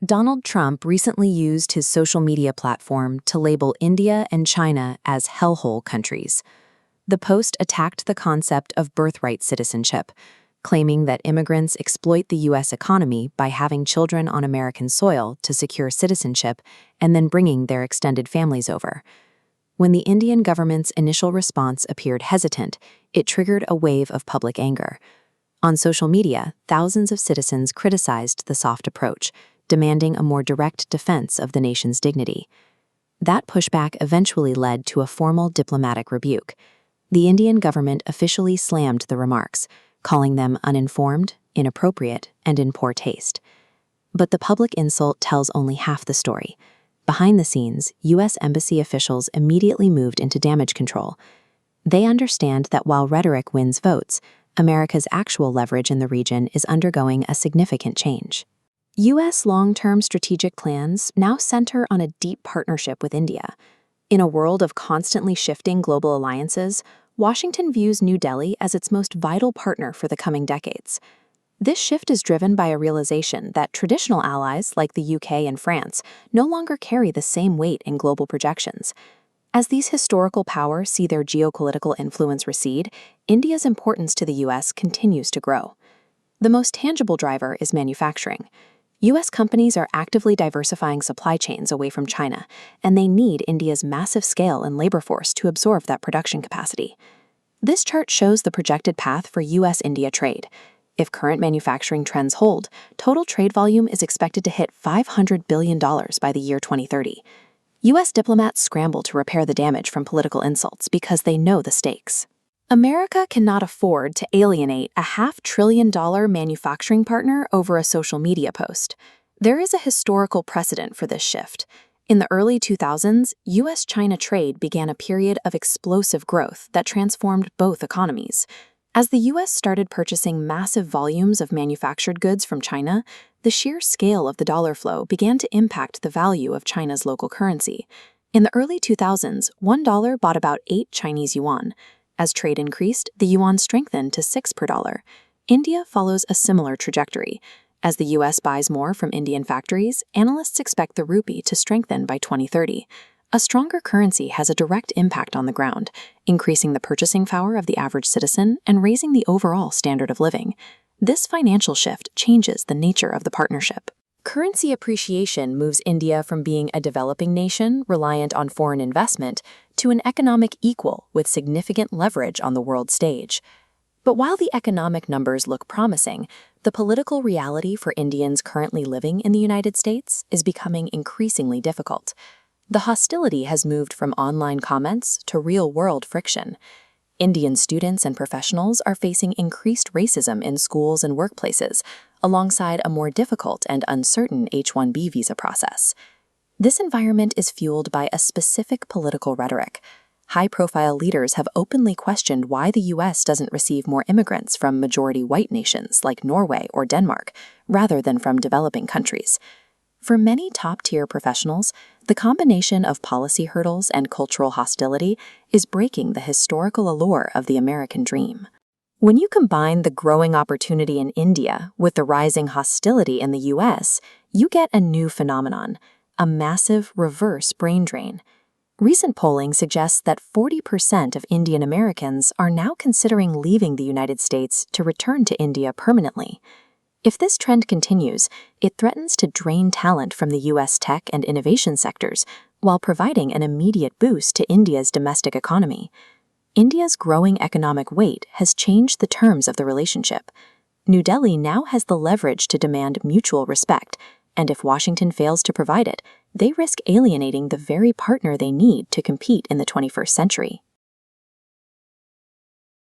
Donald Trump recently used his social media platform to label India and China as hellhole countries. The post attacked the concept of birthright citizenship, claiming that immigrants exploit the U.S. economy by having children on American soil to secure citizenship and then bringing their extended families over. When the Indian government's initial response appeared hesitant, it triggered a wave of public anger. On social media, thousands of citizens criticized the soft approach, demanding a more direct defense of the nation's dignity. That pushback eventually led to a formal diplomatic rebuke. The Indian government officially slammed the remarks, calling them uninformed, inappropriate, and in poor taste. But the public insult tells only half the story. Behind the scenes, U.S. embassy officials immediately moved into damage control. They understand that while rhetoric wins votes, America's actual leverage in the region is undergoing a significant change. U.S. long-term strategic plans now center on a deep partnership with India. In a world of constantly shifting global alliances, Washington views New Delhi as its most vital partner for the coming decades. This shift is driven by a realization that traditional allies like the UK and France no longer carry the same weight in global projections. As these historical powers see their geopolitical influence recede, India's importance to the U.S. continues to grow. The most tangible driver is manufacturing. U.S. companies are actively diversifying supply chains away from China, and they need India's massive scale and labor force to absorb that production capacity. This chart shows the projected path for U.S.-India trade. If current manufacturing trends hold, total trade volume is expected to hit $500 billion by the year 2030. U.S. diplomats scramble to repair the damage from political insults because they know the stakes. America cannot afford to alienate a $500 billion manufacturing partner over a social media post. There is a historical precedent for this shift. In the early 2000s, U.S.-China trade began a period of explosive growth that transformed both economies. As the U.S. started purchasing massive volumes of manufactured goods from China, the sheer scale of the dollar flow began to impact the value of China's local currency. In the early 2000s, $1 bought about 8 Chinese yuan. As trade increased, the yuan strengthened to 6 per dollar. India follows a similar trajectory. As the U.S. buys more from Indian factories, analysts expect the rupee to strengthen by 2030. A stronger currency has a direct impact on the ground, increasing the purchasing power of the average citizen and raising the overall standard of living. This financial shift changes the nature of the partnership. Currency appreciation moves India from being a developing nation reliant on foreign investment to an economic equal with significant leverage on the world stage. But while the economic numbers look promising, the political reality for Indians currently living in the United States is becoming increasingly difficult. The hostility has moved from online comments to real-world friction. Indian students and professionals are facing increased racism in schools and workplaces, alongside a more difficult and uncertain H-1B visa process. This environment is fueled by a specific political rhetoric. High-profile leaders have openly questioned why the U.S. doesn't receive more immigrants from majority white nations like Norway or Denmark, rather than from developing countries. For many top-tier professionals, the combination of policy hurdles and cultural hostility is breaking the historical allure of the American dream. When you combine the growing opportunity in India with the rising hostility in the U.S., you get a new phenomenon, a massive reverse brain drain. Recent polling suggests that 40% of Indian Americans are now considering leaving the United States to return to India permanently. If this trend continues, it threatens to drain talent from the U.S. tech and innovation sectors while providing an immediate boost to India's domestic economy. India's growing economic weight has changed the terms of the relationship. New Delhi now has the leverage to demand mutual respect, and if Washington fails to provide it, they risk alienating the very partner they need to compete in the 21st century.